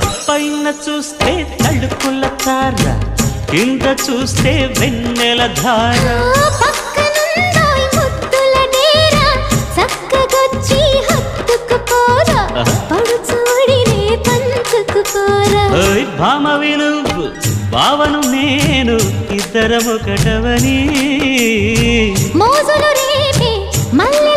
పైన చూస్తే తడుకుల తార, కింద చూస్తే వెన్నెల ధార. పక్కనుందోయ్ ముద్దుల డేరా, చక్కగొచ్చి హత్తుకుపోరా, పడు చూడినే పంచుకుపోరా. భామ విలువు భావను నేను, ఇద్దరమొకటవని మోజులు రేపే మల్లె